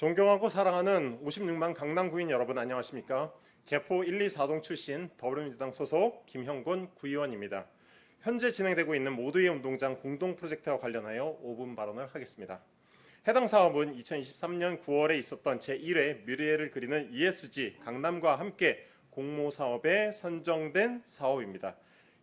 존경하고 사랑하는 56만 강남구인 여러분 안녕하십니까? 개포 1, 2, 4동 출신 더불어민주당 소속 김형곤 구의원입니다. 현재 진행되고 있는 모두의 운동장 공동 프로젝트와 관련하여 5분 발언을 하겠습니다. 해당 사업은 2023년 9월에 있었던 제1회 미래를 그리는 ESG 강남과 함께 공모사업에 선정된 사업입니다.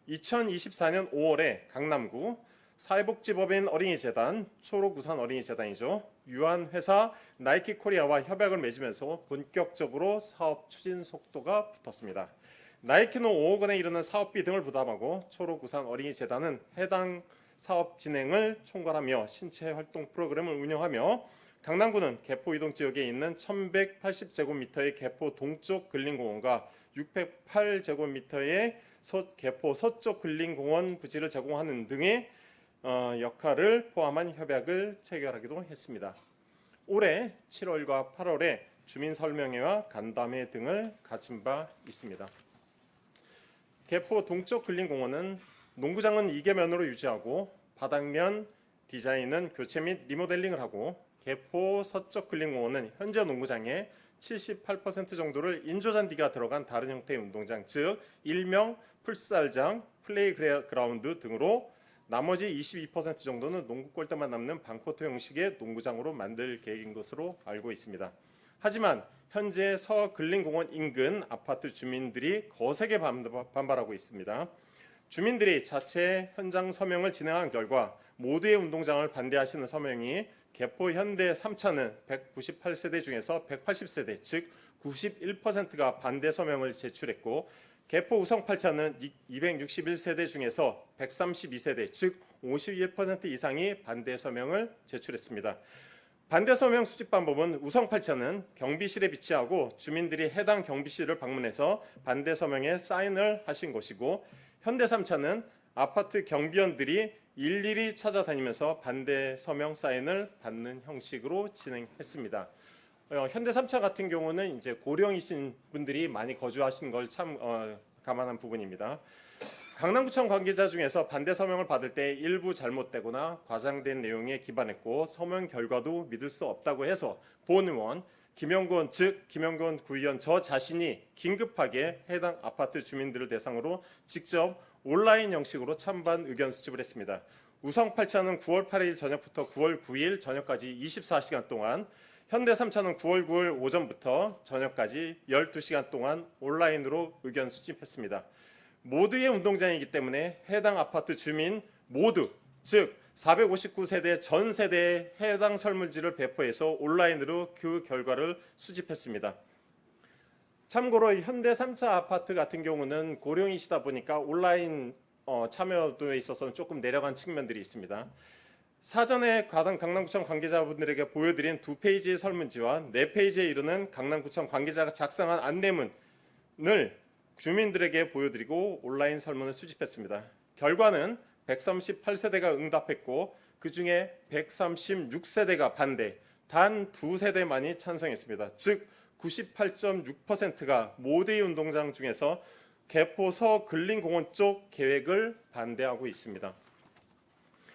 2024년 5월에 강남구 사회복지법인 어린이재단, 초록우산 어린이재단이죠. 유한회사 나이키코리아와 협약을 맺으면서 본격적으로 사업 추진 속도가 붙었습니다. 나이키는 5억 원에 이르는 사업비 등을 부담하고 초록우산 어린이재단은 해당 사업 진행을 총괄하며 신체 활동 프로그램을 운영하며 강남구는 개포 이동 지역에 있는 1180제곱미터의 개포 동쪽 근린공원과 608제곱미터의 개포 서쪽 근린공원 부지를 제공하는 등의 역할을 포함한 협약을 체결하기도 했습니다. 올해 7월과 8월에 주민 설명회와 간담회 등을 갖춘 바 있습니다. 개포 동쪽 근린공원은 농구장은 2개면으로 유지하고 바닥면 디자인은 교체 및 리모델링을 하고 개포 서쪽 근린공원은 현재 농구장의 78% 정도를 인조잔디가 들어간 다른 형태의 운동장, 즉 일명 풀살장, 플레이그라운드 등으로 나머지 22% 정도는 농구 골대만 남는 방코트 형식의 농구장으로 만들 계획인 것으로 알고 있습니다. 하지만 현재 서근린공원 인근 아파트 주민들이 거세게 반발하고 있습니다. 주민들이 자체 현장 서명을 진행한 결과 모두의 운동장을 반대하시는 서명이 개포 현대 3차는 198세대 중에서 180세대, 즉 91%가 반대 서명을 제출했고 개포 우성 8차는 261세대 중에서 132세대, 즉 51% 이상이 반대 서명을 제출했습니다. 반대 서명 수집 방법은 우성 8차는 경비실에 비치하고 주민들이 해당 경비실을 방문해서 반대 서명에 사인을 하신 것이고 현대 3차는 아파트 경비원들이 일일이 찾아다니면서 반대 서명 사인을 받는 형식으로 진행했습니다. 현대 3차 같은 경우는 이제 고령이신 분들이 많이 거주하신 걸 참 감안한 부분입니다. 강남구청 관계자 중에서 반대 서명을 받을 때 일부 잘못되거나 과장된 내용에 기반했고 서명 결과도 믿을 수 없다고 해서 본 의원 김형곤 구의원 저 자신이 긴급하게 해당 아파트 주민들을 대상으로 직접 온라인 형식으로 찬반 의견 수집을 했습니다. 우성 8차는 9월 8일 저녁부터 9월 9일 저녁까지 24시간 동안, 현대 3차는 9월 9일 오전부터 저녁까지 12시간 동안 온라인으로 의견 수집했습니다. 모두의 운동장이기 때문에 해당 아파트 주민 모두, 즉 459세대 전 세대에 해당 설문지를 배포해서 온라인으로 그 결과를 수집했습니다. 참고로 현대 3차 아파트 같은 경우는 고령이시다 보니까 온라인 참여도에 있어서는 조금 내려간 측면들이 있습니다. 사전에 강남구청 관계자분들에게 보여드린 2페이지의 설문지와 4페이지에 이르는 강남구청 관계자가 작성한 안내문을 주민들에게 보여드리고 온라인 설문을 수집했습니다. 결과는 138세대가 응답했고 그중에 136세대가 반대, 단 2세대만이 찬성했습니다. 즉 98.6%가 모두의 운동장 중에서 개포 서근린공원 쪽 계획을 반대하고 있습니다.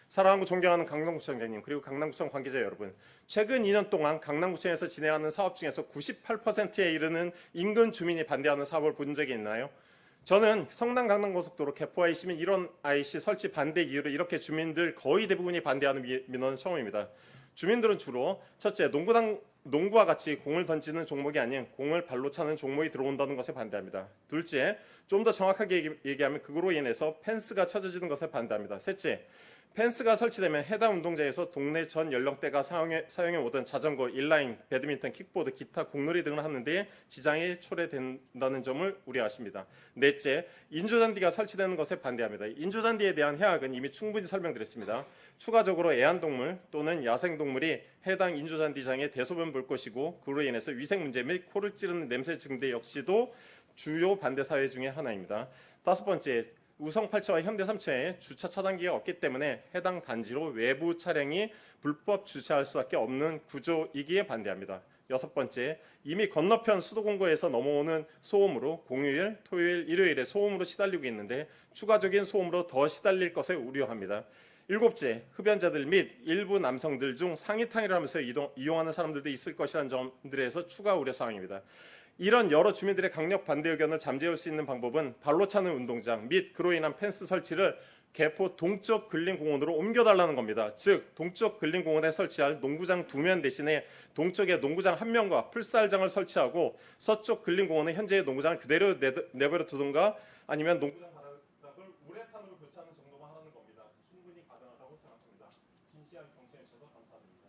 사랑하고 존경하는 강남구청장님 그리고 강남구청 관계자 여러분, 최근 2년 동안 강남구청에서 진행하는 사업 중에서 98%에 이르는 인근 주민이 반대하는 사업을 본 적이 있나요? 저는 성남 강남고속도로 개포 IC 및 1원 IC 설치 반대 이유로 이렇게 주민들 거의 대부분이 반대하는 민원은 처음입니다. 주민들은 주로 첫째, 농구와 같이 공을 던지는 종목이 아닌 공을 발로 차는 종목이 들어온다는 것에 반대합니다. 둘째, 좀 더 정확하게 얘기하면 그거로 인해서 펜스가 쳐져지는 것에 반대합니다. 셋째, 펜스가 설치되면 해당 운동장에서 동네 전 연령대가 사용해 오던 자전거, 인라인, 배드민턴, 킥보드, 기타, 공놀이 등을 하는 데 지장이 초래된다는 점을 우려하십니다. 넷째, 인조잔디가 설치되는 것에 반대합니다. 인조잔디에 대한 해악은 이미 충분히 설명드렸습니다. 추가적으로 애완동물 또는 야생동물이 해당 인조잔디장에 대소변 볼 것이고 그로 인해서 위생 문제 및 코를 찌르는 냄새 증대 역시도 주요 반대 사회 중에 하나입니다. 다섯 번째, 우성 8차와 현대 3차에 주차 차단기가 없기 때문에 해당 단지로 외부 차량이 불법 주차할 수밖에 없는 구조이기에 반대합니다. 여섯 번째, 이미 건너편 수도공고에서 넘어오는 소음으로 공휴일, 토요일, 일요일에 소음으로 시달리고 있는데 추가적인 소음으로 더 시달릴 것을 우려합니다. 일곱째, 흡연자들 및 일부 남성들 중 상의탕의를 하면서 이용하는 사람들도 있을 것이라는 점들에서 추가 우려 사항입니다. 이런 여러 주민들의 강력 반대 의견을 잠재울 수 있는 방법은 발로 차는 운동장 및 그로 인한 펜스 설치를 개포 동쪽 근린공원으로 옮겨달라는 겁니다. 즉 동쪽 근린공원에 설치할 농구장 2면 대신에 동쪽에 농구장 1면과 풀살장을 설치하고 서쪽 근린공원은 현재의 농구장을 그대로 내버려 두든가 아니면 농구장 바닥을 우레탄으로 교체하는 정도만 하라는 겁니다. 충분히 가능하다고 생각합니다. 긴 시간 경청해 주셔서 감사합니다.